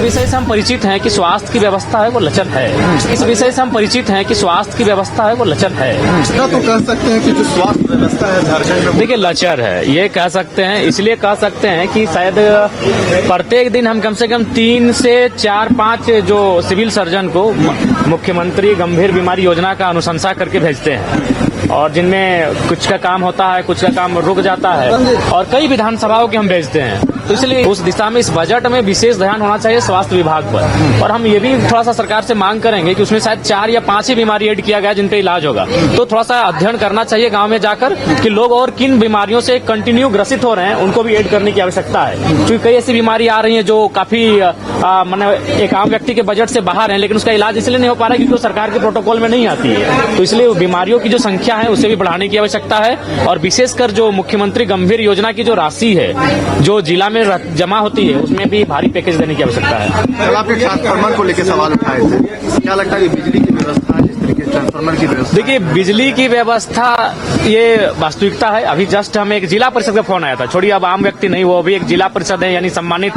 विषय से हम परिचित हैं कि स्वास्थ्य की व्यवस्था है वो लचर है। इस विषय से हम परिचित हैं कि स्वास्थ्य की व्यवस्था है वो लचर है। तो कह सकते हैं कि जो स्वास्थ्य व्यवस्था है झारखंड में, देखिए लचर है, ये कह सकते हैं, इसलिए कह सकते हैं कि शायद प्रत्येक दिन हम कम से कम 3 से 4-5 जो सिविल सर्जन को मुख्यमंत्री गंभीर बीमारी योजना का अनुशंसा करके भेजते हैं, और जिनमें कुछ का काम होता है, कुछ का काम रुक जाता है, और कई विधानसभाओं के हम भेजते हैं। तो इसलिए उस दिशा में इस बजट में विशेष ध्यान होना चाहिए स्वास्थ्य विभाग पर। और हम ये भी थोड़ा सा सरकार से मांग करेंगे कि उसमें शायद 4 या 5 ही बीमारी ऐड किया गया जिन पे इलाज होगा, तो थोड़ा सा अध्ययन करना चाहिए गांव में जाकर कि लोग और किन बीमारियों से कंटिन्यू ग्रसित हो रहे हैं, उनको भी ऐड करने की आवश्यकता है। क्योंकि कई ऐसी बीमारी आ रही है जो काफी माने एक आम व्यक्ति के बजट से बाहर है, लेकिन उसका इलाज इसलिए नहीं हो पा रहा है क्योंकि वो सरकार के प्रोटोकॉल में नहीं आती है। तो इसलिए बीमारियों की जो संख्या है उसे भी बढ़ाने की आवश्यकता है, और विशेषकर जो मुख्यमंत्री गंभीर योजना की जो राशि है जो जिला में जमा होती है उसमें भी भारी पैकेज देने की आवश्यकता है। कल आपके ट्रांसफार्मर को लेकर सवाल उठाए थे, क्या लगता है कि बिजली की व्यवस्था है, जिस तरीके से ट्रांसफार्मर की व्यवस्था? देखिए बिजली की व्यवस्था ये वास्तविकता है। अभी जस्ट हमें एक जिला परिषद का फोन आया था, छोड़िए अब आम व्यक्ति नहीं, वो भी एक जिला परिषद है यानी सम्मानित।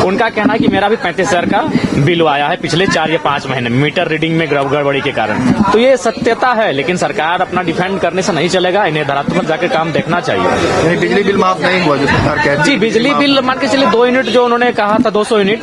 उनका कहना है कि मेरा भी 35,000 का बिल आया है पिछले 4 या 5 महीने मीटर रीडिंग में गड़बड़ी के कारण। तो ये सत्यता है, लेकिन सरकार अपना डिफेंड करने से नहीं चलेगा, इन्हें धरातल पर जाकर काम देखना चाहिए। बिजली बिल माफ नहीं हुआ जो सरकार कहती है? जी बिजली बिल मान के चलिए 2 यूनिट जो उन्होंने कहा था 200 यूनिट,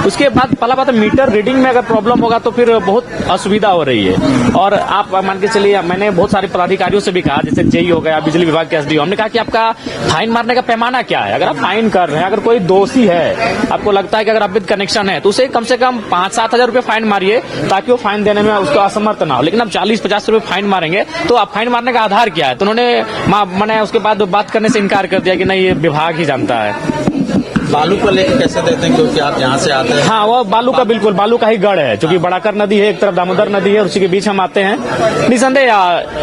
उसके बाद पहला बात मीटर रीडिंग में अगर प्रॉब्लम होगा तो फिर बहुत असुविधा हो रही है। और आप मान के चलिए, मैंने बहुत सारे पदाधिकारियों से भी कहा, जैसे जेई हो गया, बिजली विभाग के एसडीओ, हमने कहा कि आपका फाइन मारने का पैमाना क्या है। अगर आप फाइन कर रहे हैं, अगर कोई दोषी है, आपको लगता है कि अगर अवैध कनेक्शन है, तो उसे कम से कम 5-7 हजार रुपए फाइन मारिए ताकि वो फाइन देने में उसका असमर्थ ना हो। लेकिन अब 40-50 रुपए फाइन मारेंगे तो आप फाइन मारने का आधार क्या है? तो उन्होंने मैंने उसके बाद बात करने से इनकार कर दिया कि नहीं ये विभाग ही जानता है। बालू को लेकर कैसे देते हैं, क्योंकि आप यहाँ से आते हैं? हाँ वो बालू का बिल्कुल बालू का ही गढ़ है, क्योंकि बड़ाकर नदी है, एक तरफ दामोदर नदी है, उसी के बीच हम आते हैं। निसंदेह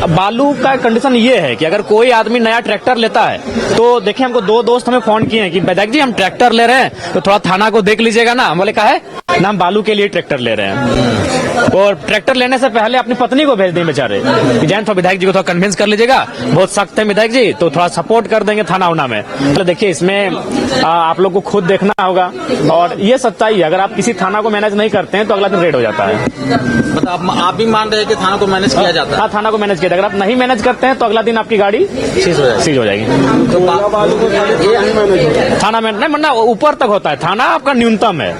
बालू का कंडीशन ये है कि अगर कोई आदमी नया ट्रैक्टर लेता है तो देखिए, हमको 2 दोस्त हमें फोन किए हैं कि विधायक जी हम ट्रैक्टर ले रहे हैं तो थोड़ा थाना को देख लीजिएगा ना। हम बोले कहा है ना, हम बालू के लिए ट्रैक्टर ले रहे हैं। और ट्रैक्टर लेने से पहले अपनी पत्नी को भेज दें बेचारे कि जैन थोड़ा विधायक जी को थोड़ा कन्विंस कर लीजिएगा, बहुत सख्त है विधायक जी, तो थोड़ा सपोर्ट कर देंगे थाना उना में। तो देखिए इसमें आप लोग को खुद देखना होगा, और ये सच्चाई है, अगर आप किसी थाना को मैनेज नहीं करते हैं तो अगला दिन रेड हो जाता है। मतलब आप भी मान रहे हैं कि थाना को मैनेज किया जाता है? हाँ थाना को मैनेज किया जाता है। अगर आप नहीं मैनेज करते हैं तो अगला दिन आपकी गाड़ी सीज हो जाएगी। तो थाना में नहीं, मतलब ऊपर तक होता है, थाना आपका न्यूनतम है,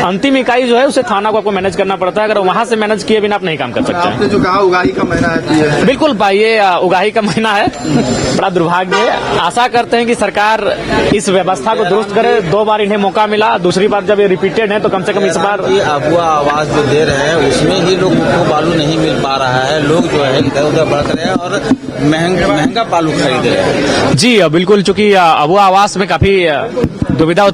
अंतिम इकाई जो है उसे थाना को आपको मैनेज करना पड़ता है। अगर वहां से मैनेज किए बिना आप नहीं काम कर सकते हैं। आपने जो कहा उगाही का महीना है, बिल्कुल भाई, ये उगाही का महीना है, बड़ा दुर्भाग्य है। आशा करते हैं कि सरकार इस व्यवस्था को दुरुस्त करे। 2 बार इन्हें मौका मिला, दूसरी बार जब ये रिपीटेड है तो कम से कम इस बार अफवाह आवाज जो दे रहे हैं उसमें ही लोगों को बालू नहीं मिल पा रहा है। लोग जो है इधर उधर बढ़ रहे हैं और महंगा बालू खरीद रहे हैं। जी बिल्कुल, चूंकि अफवाह आवाज में काफी दुविधा